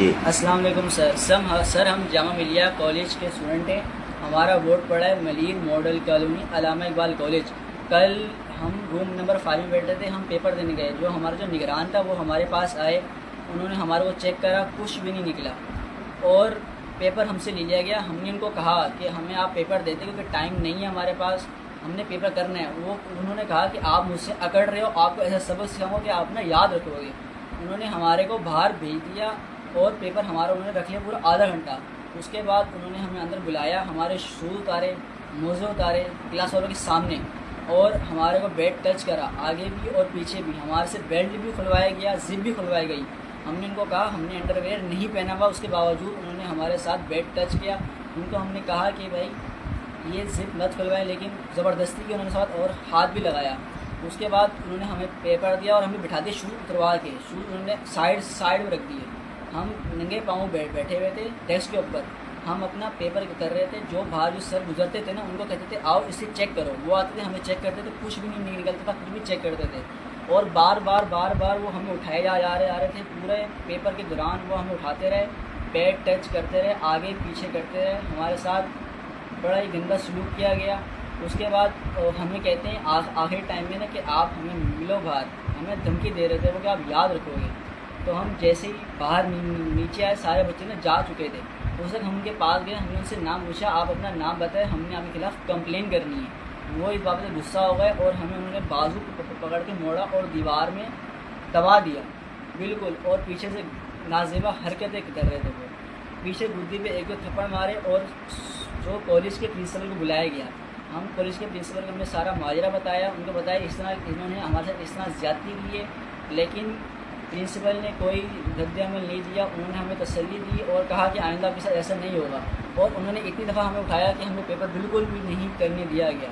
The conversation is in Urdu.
جی السلام علیکم سر ہم جامعہ ملیہ کالج کے اسٹوڈنٹ ہیں. ہمارا وارڈ پڑا ہے ملیر ماڈل کالونی علامہ اقبال کالج. کل ہم روم نمبر 5 میں بیٹھے تھے. ہم پیپر دینے گئے. جو نگران تھا وہ ہمارے پاس آئے. انہوں نے ہمارے کو چیک کرا, کچھ بھی نہیں نکلا اور پیپر ہم سے لے لیا گیا. ہم نے ان کو کہا کہ ہمیں آپ پیپر دیتے کیونکہ ٹائم نہیں ہے ہمارے پاس, ہم نے پیپر کرنا ہے. انہوں نے کہا کہ آپ مجھ سے اکڑ رہے ہو, آپ کو ایسا سبق سکھاؤں گا کہ آپ نا یاد رکھو گے. انہوں نے ہمارے کو باہر بھیج دیا اور پیپر ہمارا انہوں نے رکھ لیا پورا آدھا گھنٹہ. اس کے بعد انہوں نے ہمیں اندر بلایا, ہمارے شوز اتارے, موزے اتارے کلاس والوں کے سامنے, اور ہمارے کو بیٹ ٹچ کرا آگے بھی اور پیچھے بھی. ہمارے سے بیلٹ بھی کھلوایا گیا, زپ بھی کھلوائی گئی. ہم نے ان کو کہا ہم نے انڈر ویئر نہیں پہنا ہوا, اس کے باوجود انہوں نے ہمارے ساتھ بیٹ ٹچ کیا. ان کو ہم نے کہا کہ بھائی یہ زپ مت کھلوائیں, لیکن زبردستی کی انہوں نے ساتھ اور ہاتھ بھی لگایا. اس کے بعد انہوں نے ہمیں پیپر دیا اور ہمیں بٹھا دیا شوز اتروا کے. شوز انہوں نے سائڈ میں رکھ دیے. ہم ننگے پاؤں بیٹھے ہوئے تھے ڈیسک کے اوپر. ہم اپنا پیپر کر رہے تھے. جو باہر جو سر گزرتے تھے نا ان کو کہتے تھے آؤ اسے چیک کرو. وہ آتے تھے, ہمیں چیک کرتے تھے, کچھ بھی نہیں نکلتا تھا, کچھ بھی چیک کرتے تھے. اور بار بار وہ ہمیں اٹھائے جا رہے تھے. پورے پیپر کے دوران وہ ہمیں اٹھاتے رہے, پیڈ ٹچ کرتے رہے, آگے پیچھے کرتے رہے. ہمارے ساتھ بڑا ہی گندا سلوک کیا گیا. اس کے بعد ہمیں کہتے ہیں آخری ٹائم میں نا کہ آپ ہمیں ملو باہر. ہمیں دھمکی دے رہے تھے وہ کہ آپ یاد رکھو گے. تو ہم جیسے ہی باہر نیچے آئے, سارے بچے نا جا چکے تھے. اس وقت ہم ان کے پاس گئے, ہم نے ان سے نام پوچھا, آپ اپنا نام بتائیں, ہم نے آپ کے خلاف کمپلین کرنی ہے. وہ اس بات سے غصہ ہو گئے اور ہمیں انہوں نے بازو پکڑ کے موڑا اور دیوار میں دبا دیا بالکل. اور پیچھے سے نازیبا حرکتیں کر رہے تھے. وہ پیچھے گدی پہ ایک دو تھپڑ مارے اور جو کالج کے پرنسپل کو بلایا گیا. ہم کالج کے پرنسپل کو ہم نے سارا ماجرا بتایا. ان کو بتایا اس طرح انہوں نے ہمارے ساتھ اس طرح زیادتی کی ہے, لیکن پرنسپل نے کوئی رد عمل نہیں دیا. انہوں نے ہمیں تسلی دی اور کہا کہ آئندہ کے ساتھ ایسا نہیں ہوگا. اور انہوں نے اتنی دفعہ ہمیں اٹھایا کہ ہمیں پیپر بالکل بھی نہیں کرنے دیا گیا.